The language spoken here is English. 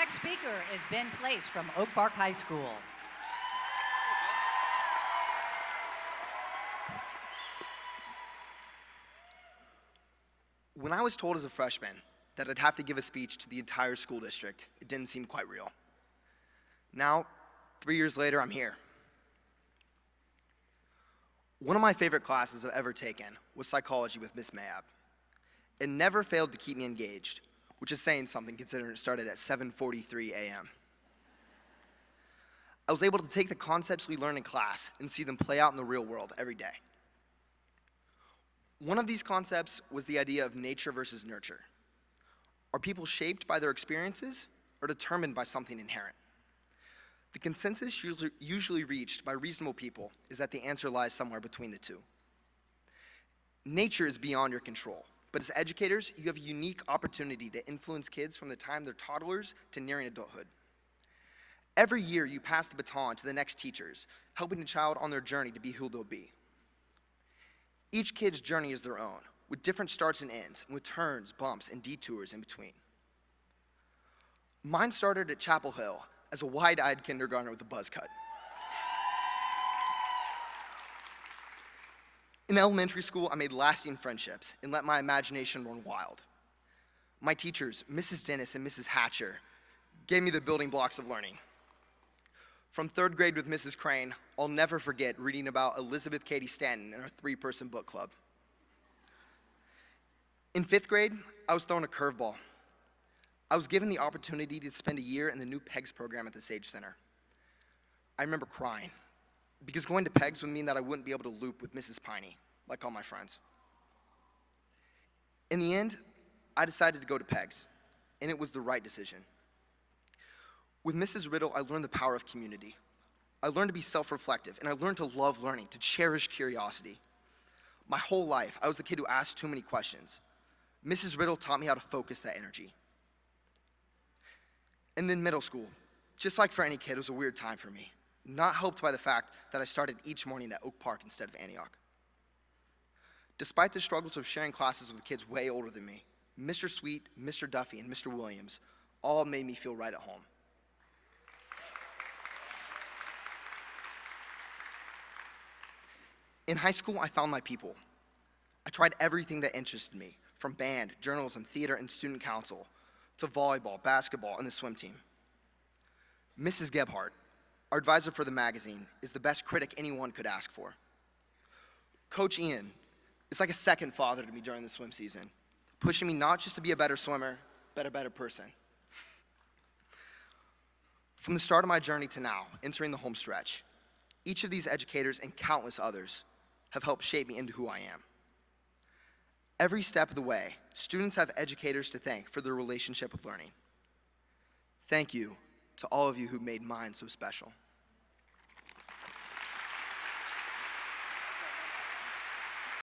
next speaker is Ben Place from Oak Park High School. When I was told as a freshman that I'd have to give a speech to the entire school district, it didn't seem quite real. Now, 3 years later, I'm here. One of my favorite classes I've ever taken was psychology with Miss Mayab. It never failed to keep me engaged, which is saying something considering it started at 7:43 a.m. I was able to take the concepts we learn in class and see them play out in the real world every day. One of these concepts was the idea of nature versus nurture. Are people shaped by their experiences or determined by something inherent? The consensus usually reached by reasonable people is that the answer lies somewhere between the two. Nature is beyond your control, but as educators, you have a unique opportunity to influence kids from the time they're toddlers to nearing adulthood. Every year, you pass the baton to the next teachers, helping the child on their journey to be who they'll be. Each kid's journey is their own, with different starts and ends, and with turns, bumps, and detours in between. Mine started at Chapel Hill as a wide-eyed kindergartner with a buzz cut. In elementary school, I made lasting friendships and let my imagination run wild. My teachers, Mrs. Dennis and Mrs. Hatcher, gave me the building blocks of learning. From third grade with Mrs. Crane, I'll never forget reading about Elizabeth Cady Stanton in our 3-person book club. In 5th grade, I was thrown a curveball. I was given the opportunity to spend a year in the new PEGS program at the Sage Center. I remember crying, because going to PEGS would mean that I wouldn't be able to loop with Mrs. Piney, like all my friends. In the end, I decided to go to PEGS, and it was the right decision. With Mrs. Riddle, I learned the power of community. I learned to be self-reflective, and I learned to love learning, to cherish curiosity. My whole life, I was the kid who asked too many questions. Mrs. Riddle taught me how to focus that energy. And then middle school, just like for any kid, it was a weird time for me, not helped by the fact that I started each morning at Oak Park instead of Antioch. Despite the struggles of sharing classes with kids way older than me, Mr. Sweet, Mr. Duffy, and Mr. Williams all made me feel right at home. In high school, I found my people. I tried everything that interested me, from band, journalism, theater, and student council, to volleyball, basketball, and the swim team. Mrs. Gebhardt, our advisor for the magazine, is the best critic anyone could ask for. Coach Ian is like a second father to me during the swim season, pushing me not just to be a better swimmer, but a better person. From the start of my journey to now, entering the home stretch, each of these educators and countless others have helped shape me into who I am. Every step of the way, students have educators to thank for their relationship with learning. Thank you to all of you who made mine so special.